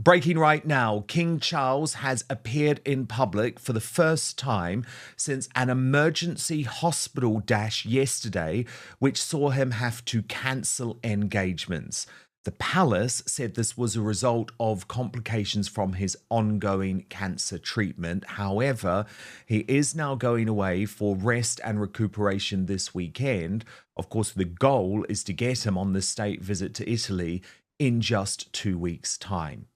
Breaking right now, King Charles has appeared in public for the first time since an emergency hospital dash yesterday, which saw him have to cancel engagements. The palace said this was a result of complications from his ongoing cancer treatment. However, he is now going away for rest and recuperation this weekend. Of course, the goal is to get him on the state visit to Italy in just 2 weeks' time.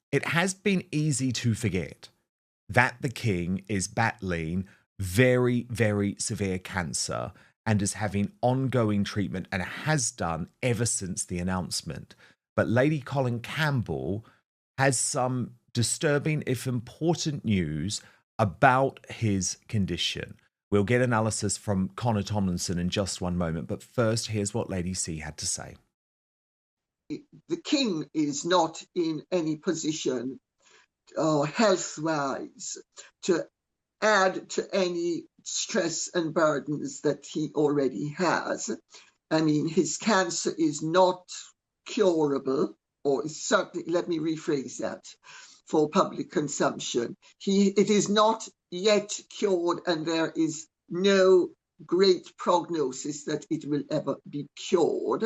It has been easy to forget that the king is battling very, very severe cancer and is having ongoing treatment and has done ever since the announcement. But Lady Colin Campbell has some disturbing, if important, news about his condition. We'll get analysis from Connor Tomlinson in just one moment, but first, here's what Lady C had to say. The king is not in any position health-wise to add to any stress and burdens that he already has. I mean, his cancer is not curable, or certainly, let me rephrase that, for public consumption. It is not yet cured, and there is no great prognosis that it will ever be cured.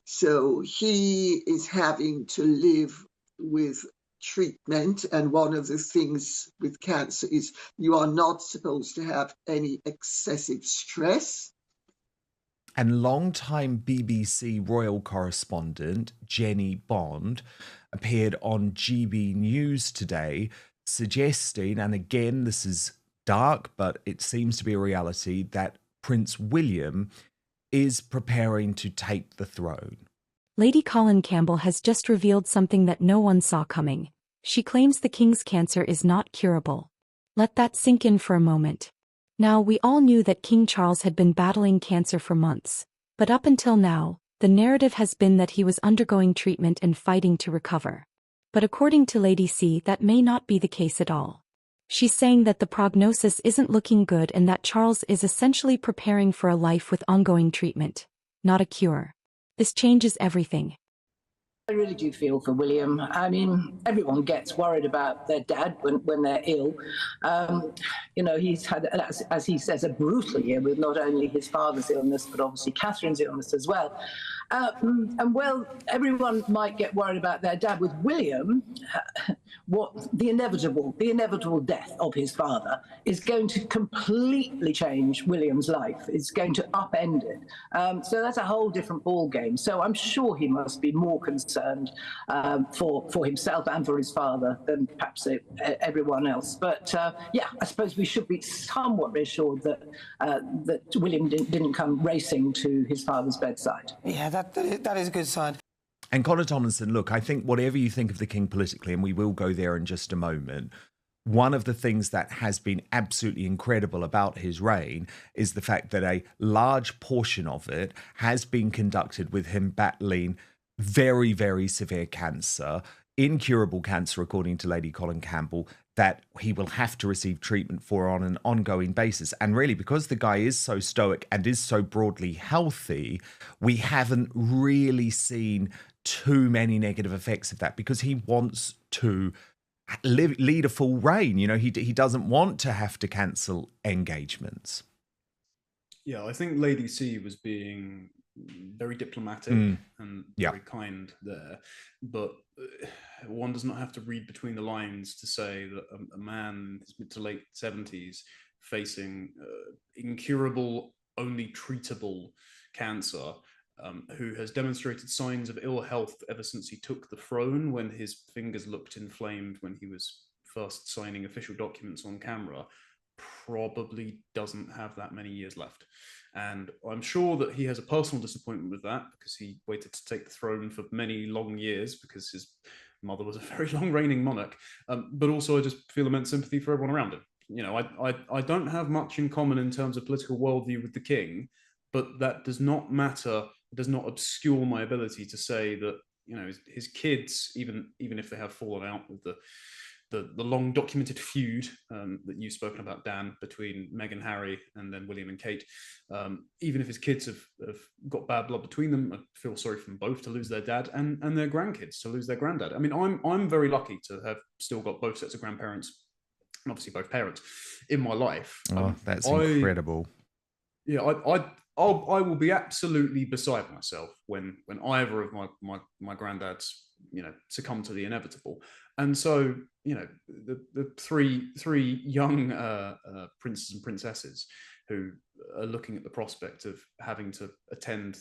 So he is having to live with treatment. And one of the things with cancer is you are not supposed to have any excessive stress. And longtime BBC royal correspondent Jenny Bond appeared on GB News today, suggesting, and again, this is dark, but it seems to be a reality, that Prince William is preparing to take the throne. Lady Colin Campbell has just revealed something that no one saw coming. She claims the king's cancer is not curable. Let that sink in for a moment. Now, we all knew that King Charles had been battling cancer for months, but up until now, the narrative has been that he was undergoing treatment and fighting to recover. But according to Lady C, that may not be the case at all. She's saying that the prognosis isn't looking good and that Charles is essentially preparing for a life with ongoing treatment, not a cure. This changes everything. I really do feel for William. I mean, everyone gets worried about their dad when they're ill. You know, he's had, as he says, a brutal year with not only his father's illness, but obviously Catherine's illness as well. And well, everyone might get worried about their dad. With William, the inevitable death of his father is going to completely change William's life. It's going to upend it. So that's a whole different ball game. So I'm sure he must be more concerned for himself and for his father than perhaps everyone else. But yeah, I suppose we should be somewhat reassured that William didn't come racing to his father's bedside. Yeah, that is a good sign. And Connor Tomlinson, look, I think whatever you think of the king politically, and we will go there in just a moment, one of the things that has been absolutely incredible about his reign is the fact that a large portion of it has been conducted with him battling very, very severe cancer, incurable cancer, according to Lady Colin Campbell, that he will have to receive treatment for on an ongoing basis. And really, because the guy is so stoic and is so broadly healthy, we haven't really seen too many negative effects of that, because he wants to lead a full reign. You know, he doesn't want to have to cancel engagements. Yeah, I think Lady C was being very diplomatic and very kind there, but one does not have to read between the lines to say that a man in his mid to late 70s facing incurable, only treatable cancer, who has demonstrated signs of ill health ever since he took the throne, when his fingers looked inflamed when he was first signing official documents on camera, probably doesn't have that many years left. And I'm sure that he has a personal disappointment with that, because he waited to take the throne for many long years because his mother was a very long reigning monarch. But also I just feel immense sympathy for everyone around him. You know, I don't have much in common in terms of political worldview with the king, but that does not matter. It does not obscure my ability to say that, you know, his kids, even if they have fallen out with the the long documented feud that you've spoken about, Dan, between Meghan, Harry, and then William and Kate. Even if his kids have got bad blood between them, I feel sorry for them both to lose their dad and their grandkids to lose their granddad. I mean, I'm very lucky to have still got both sets of grandparents and obviously both parents in my life. Oh, that's incredible. Yeah, I will be absolutely beside myself when either of my granddads, succumb to the inevitable. And so, the three young princes and princesses who are looking at the prospect of having to attend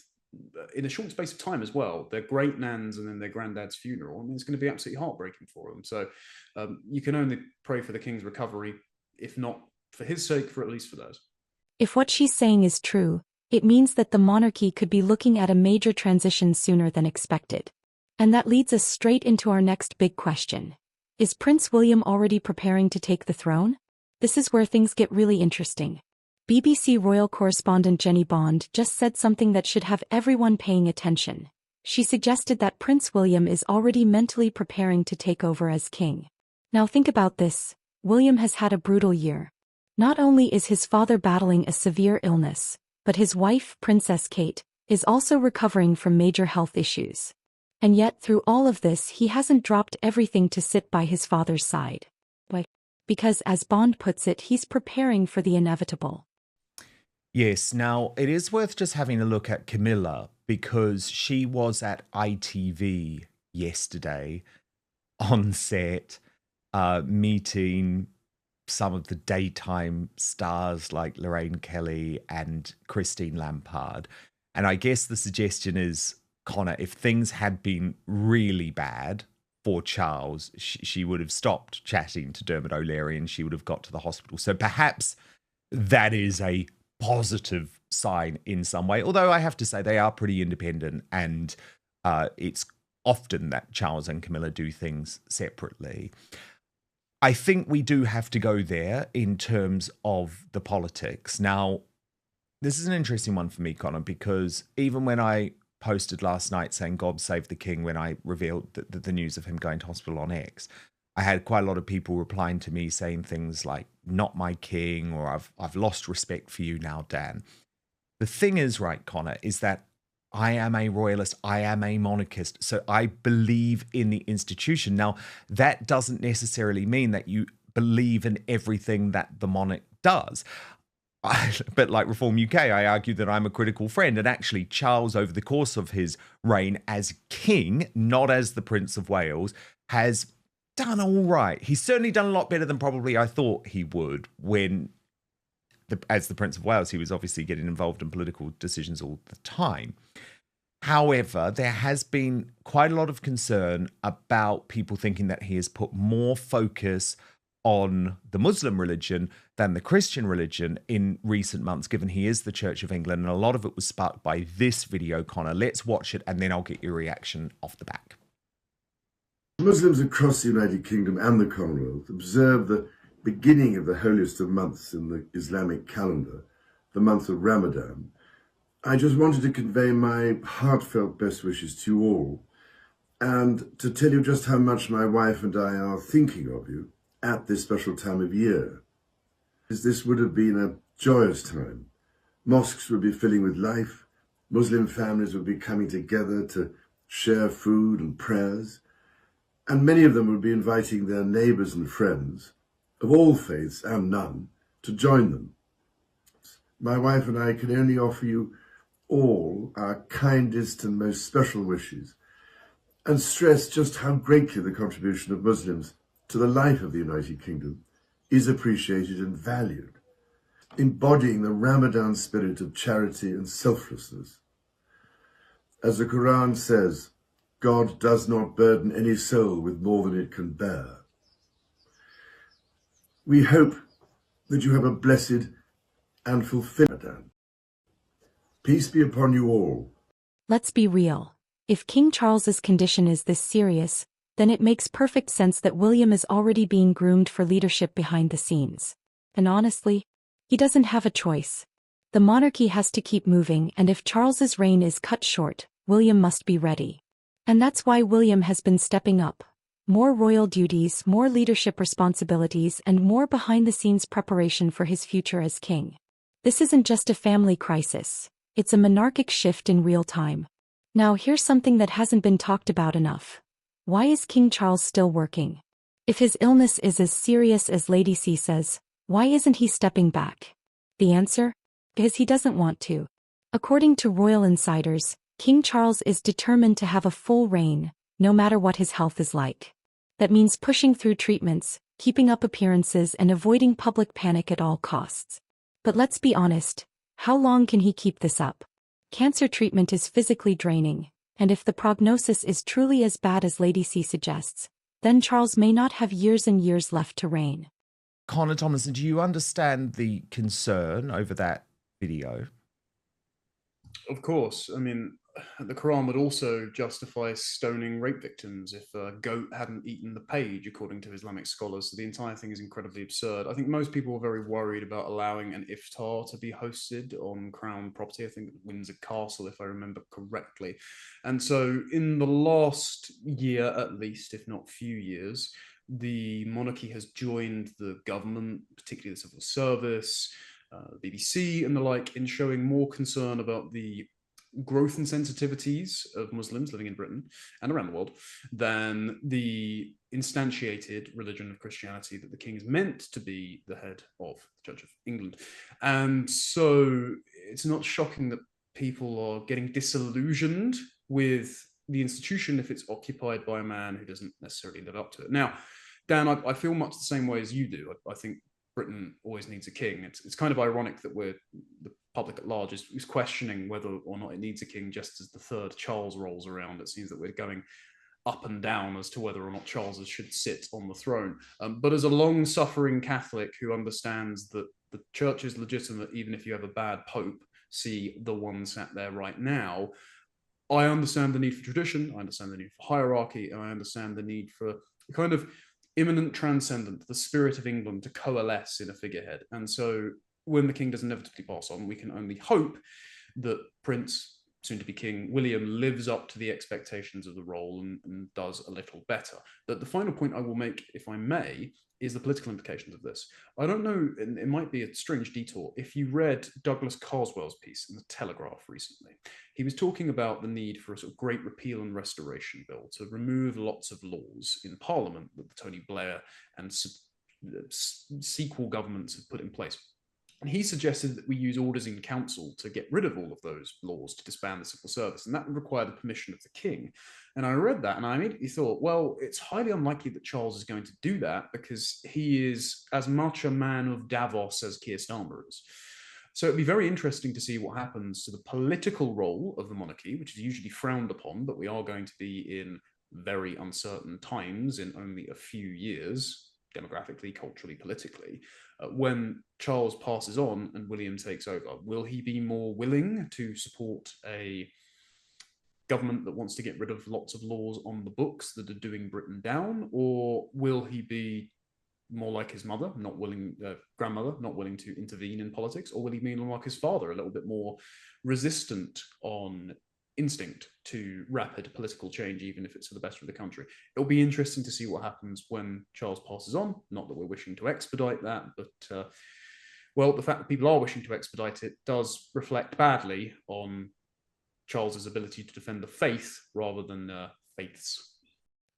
in a short space of time as well, their great nans and then their granddad's funeral. I mean, it's going to be absolutely heartbreaking for them. So you can only pray for the king's recovery, if not for his sake, for at least for theirs. If what she's saying is true, it means that the monarchy could be looking at a major transition sooner than expected. And that leads us straight into our next big question. Is Prince William already preparing to take the throne? This is where things get really interesting. BBC royal correspondent Jenny Bond just said something that should have everyone paying attention. She suggested that Prince William is already mentally preparing to take over as king. Now think about this. William has had a brutal year. Not only is his father battling a severe illness, but his wife, Princess Kate, is also recovering from major health issues. And yet through all of this he hasn't dropped everything to sit by his father's side. Why? Because as Bond puts it, he's preparing for the inevitable. Yes, now it is worth just having a look at Camilla, because she was at ITV yesterday on set, meeting some of the daytime stars like Lorraine Kelly and Christine Lampard. And I guess the suggestion is, Connor, if things had been really bad for Charles, she would have stopped chatting to Dermot O'Leary and she would have got to the hospital. So perhaps that is a positive sign in some way. Although I have to say they are pretty independent, and it's often that Charles and Camilla do things separately. I think we do have to go there in terms of the politics. Now, this is an interesting one for me, Connor, because even when I posted last night saying God save the king when I revealed the news of him going to hospital on X, I had quite a lot of people replying to me saying things like, not my king, or I've lost respect for you now, Dan. The thing is, right, Connor, is that I am a royalist, I am a monarchist, so I believe in the institution. Now, that doesn't necessarily mean that you believe in everything that the monarch does. But like Reform UK, I argue that I'm a critical friend. And actually, Charles, over the course of his reign as king, not as the Prince of Wales, has done all right. He's certainly done a lot better than probably I thought he would when, as the Prince of Wales, he was obviously getting involved in political decisions all the time. However, there has been quite a lot of concern about people thinking that he has put more focus on the Muslim religion than the Christian religion in recent months, given he is the Church of England. And a lot of it was sparked by this video, Connor. Let's watch it, and then I'll get your reaction off the back. Muslims across the United Kingdom and the Commonwealth observe the beginning of the holiest of months in the Islamic calendar, the month of Ramadan. I just wanted to convey my heartfelt best wishes to you all, and to tell you just how much my wife and I are thinking of you at this special time of year. As this would have been a joyous time. Mosques would be filling with life, Muslim families would be coming together to share food and prayers, and many of them would be inviting their neighbours and friends, of all faiths and none, to join them. My wife and I can only offer you all our kindest and most special wishes, and stress just how greatly the contribution of Muslims to the life of the United Kingdom is appreciated and valued, embodying the Ramadan spirit of charity and selflessness. As the Quran says, God does not burden any soul with more than it can bear. We hope that you have a blessed and fulfilling Ramadan. Peace be upon you all. Let's be real. If King Charles's condition is this serious, then it makes perfect sense that William is already being groomed for leadership behind the scenes. And honestly, he doesn't have a choice. The monarchy has to keep moving, and if Charles's reign is cut short, William must be ready. And that's why William has been stepping up. More royal duties, more leadership responsibilities, and more behind-the-scenes preparation for his future as king. This isn't just a family crisis, it's a monarchic shift in real time. Now here's something that hasn't been talked about enough. Why is King Charles still working? If his illness is as serious as Lady C says, why isn't he stepping back? The answer? Because he doesn't want to. According to royal insiders, King Charles is determined to have a full reign, no matter what his health is like. That means pushing through treatments, keeping up appearances, and avoiding public panic at all costs. But let's be honest, how long can he keep this up? Cancer treatment is physically draining, and if the prognosis is truly as bad as Lady C suggests, then Charles may not have years and years left to reign. Connor Thomason, do you understand the concern over that video? Of course. I mean, the Quran would also justify stoning rape victims if a goat hadn't eaten the page, according to Islamic scholars. So the entire thing is incredibly absurd. I think most people are very worried about allowing an iftar to be hosted on crown property. I think Windsor Castle, if I remember correctly. And so in the last year, at least, if not few years, the monarchy has joined the government, particularly the civil service, BBC and the like, in showing more concern about the growth and sensitivities of Muslims living in Britain and around the world than the instantiated religion of Christianity that the king is meant to be the head of the Church of England. And so it's not shocking that people are getting disillusioned with the institution if it's occupied by a man who doesn't necessarily live up to it. Now, Dan, I feel much the same way as you do. I think Britain always needs a king. It's kind of ironic that the public at large is questioning whether or not it needs a king just as the third Charles rolls around. It seems that we're going up and down as to whether or not Charles should sit on the throne. But as a long-suffering Catholic who understands that the church is legitimate even if you have a bad pope, see the one sat there right now, I understand the need for tradition, I understand the need for hierarchy, and I understand the need for a kind of immanent transcendent, the spirit of England, to coalesce in a figurehead. And so when the king does inevitably pass on, we can only hope that Prince, soon to be King William, lives up to the expectations of the role and does a little better. But the final point I will make, if I may, is the political implications of this. I don't know, it might be a strange detour. If you read Douglas Carswell's piece in the Telegraph recently, he was talking about the need for a sort of great repeal and restoration bill to remove lots of laws in Parliament that the Tony Blair and sequel governments have put in place. And he suggested that we use orders in council to get rid of all of those laws to disband the civil service, and that would require the permission of the king. And I read that and I immediately thought, well, it's highly unlikely that Charles is going to do that because he is as much a man of Davos as Keir Starmer is. So it'd be very interesting to see what happens to the political role of the monarchy, which is usually frowned upon, but we are going to be in very uncertain times in only a few years, demographically, culturally, politically. When Charles passes on and William takes over, will he be more willing to support a government that wants to get rid of lots of laws on the books that are doing Britain down, or will he be more like his mother, not willing, grandmother, not willing to intervene in politics, or will he be like his father, a little bit more resistant on instinct to rapid political change, even if it's for the better of the country? It'll be interesting to see what happens when Charles passes on. Not that we're wishing to expedite that, but well, the fact that people are wishing to expedite it does reflect badly on Charles's ability to defend the faith rather than faiths.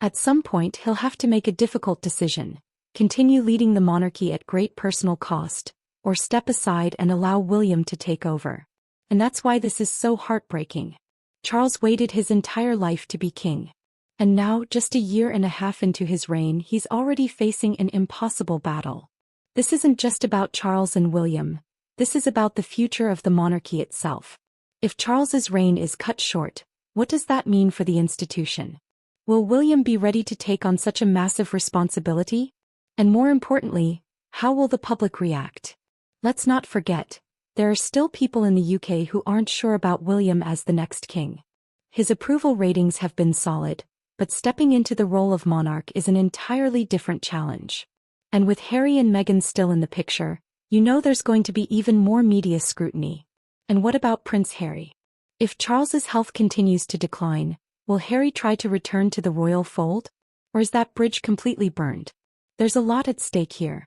At some point, he'll have to make a difficult decision: continue leading the monarchy at great personal cost, or step aside and allow William to take over. And that's why this is so heartbreaking. Charles waited his entire life to be king. And now, just a year and a half into his reign, he's already facing an impossible battle. This isn't just about Charles and William. This is about the future of the monarchy itself. If Charles's reign is cut short, what does that mean for the institution? Will William be ready to take on such a massive responsibility? And more importantly, how will the public react? Let's not forget, there are still people in the UK who aren't sure about William as the next king. His approval ratings have been solid, but stepping into the role of monarch is an entirely different challenge. And with Harry and Meghan still in the picture, you know there's going to be even more media scrutiny. And what about Prince Harry? If Charles's health continues to decline, will Harry try to return to the royal fold? Or is that bridge completely burned? There's a lot at stake here.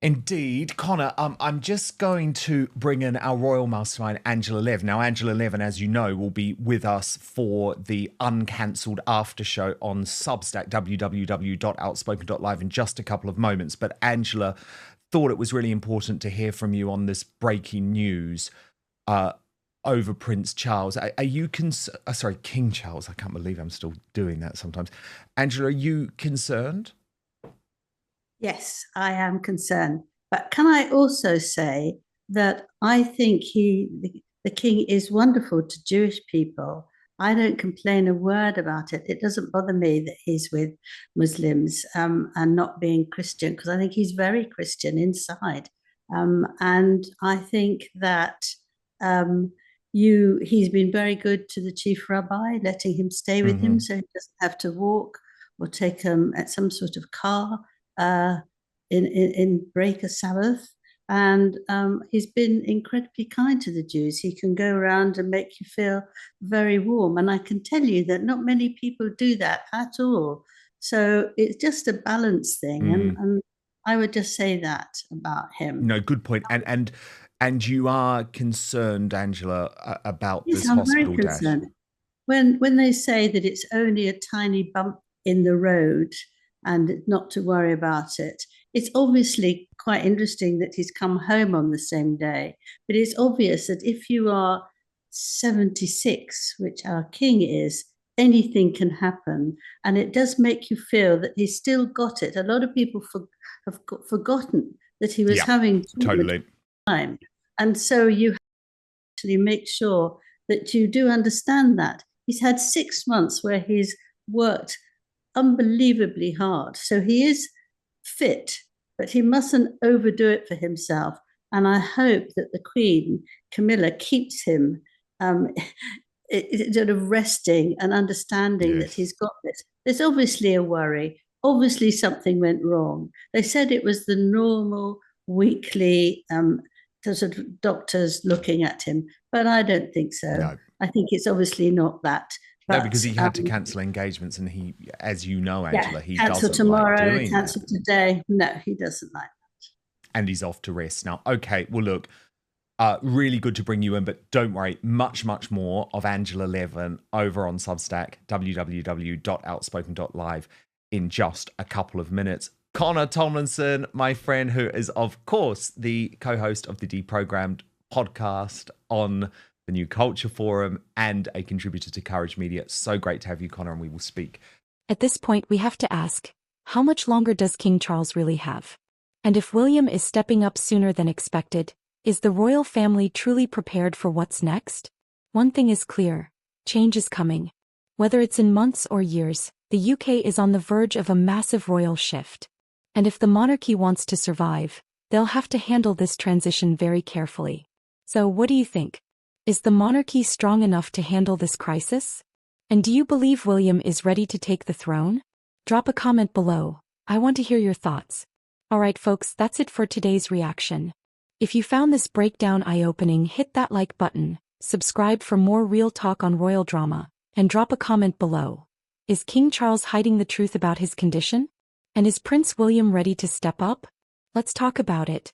Indeed. Connor, I'm just going to bring in our royal mastermind, Angela Lev. Now, Angela Lev, as you know, will be with us for the uncancelled after show on Substack, www.outspoken.live, in just a couple of moments. But Angela thought it was really important to hear from you on this breaking news over Prince Charles. Are you sorry, King Charles. I can't believe I'm still doing that sometimes. Angela, are you concerned? Yes, I am concerned. But can I also say that I think the king is wonderful to Jewish people. I don't complain a word about it. It doesn't bother me that he's with Muslims and not being Christian, because I think he's very Christian inside. And I think that he's been very good to the chief rabbi, letting him stay with him so he doesn't have to walk or take him at some sort of car in break a Sabbath. And he's been incredibly kind to the Jews. He can go around and make you feel very warm. And I can tell you that not many people do that at all. So it's just a balance thing. And I would just say that about him. No, good point. And you are concerned, Angela, about Yes, this I'm hospital very concerned. dash. When they say that it's only a tiny bump in the road and not to worry about it, it's obviously quite interesting that he's come home on the same day. But it's obvious that if you are 76, which our king is, anything can happen. And it does make you feel that he's still got it. A lot of people have forgotten that he was having time. And so you have to actually make sure that you do understand that. He's had 6 months where he's worked unbelievably hard. So he is fit, but he mustn't overdo it for himself. And I hope that the Queen, Camilla, keeps him sort of resting and understanding that he's got this. There's obviously a worry. Obviously something went wrong. They said it was the normal weekly sort of doctors looking at him, but I don't think so. No. I think it's obviously not that. But, no, because he had to cancel engagements, and he, as you know, Angela, he cancel doesn't tomorrow, like doing cancel that. today. No, he doesn't like that. And he's off to rest now. Okay, well, look, really good to bring you in, but don't worry, much more of Angela Levin over on Substack, www.outspoken.live, in just a couple of minutes. Connor Tomlinson, my friend, who is, of course, the co-host of the Deprogrammed podcast on the New Culture Forum and a contributor to Courage Media. So great to have you, Connor, and we will speak. At this point, we have to ask, how much longer does King Charles really have? And if William is stepping up sooner than expected, is the royal family truly prepared for what's next? One thing is clear, change is coming. Whether it's in months or years, the UK is on the verge of a massive royal shift. And if the monarchy wants to survive, they'll have to handle this transition very carefully. So what do you think? Is the monarchy strong enough to handle this crisis? And do you believe William is ready to take the throne? Drop a comment below. I want to hear your thoughts. Alright folks, that's it for today's reaction. If you found this breakdown eye-opening, hit that like button, subscribe for more real talk on royal drama, and drop a comment below. Is King Charles hiding the truth about his condition? And is Prince William ready to step up? Let's talk about it.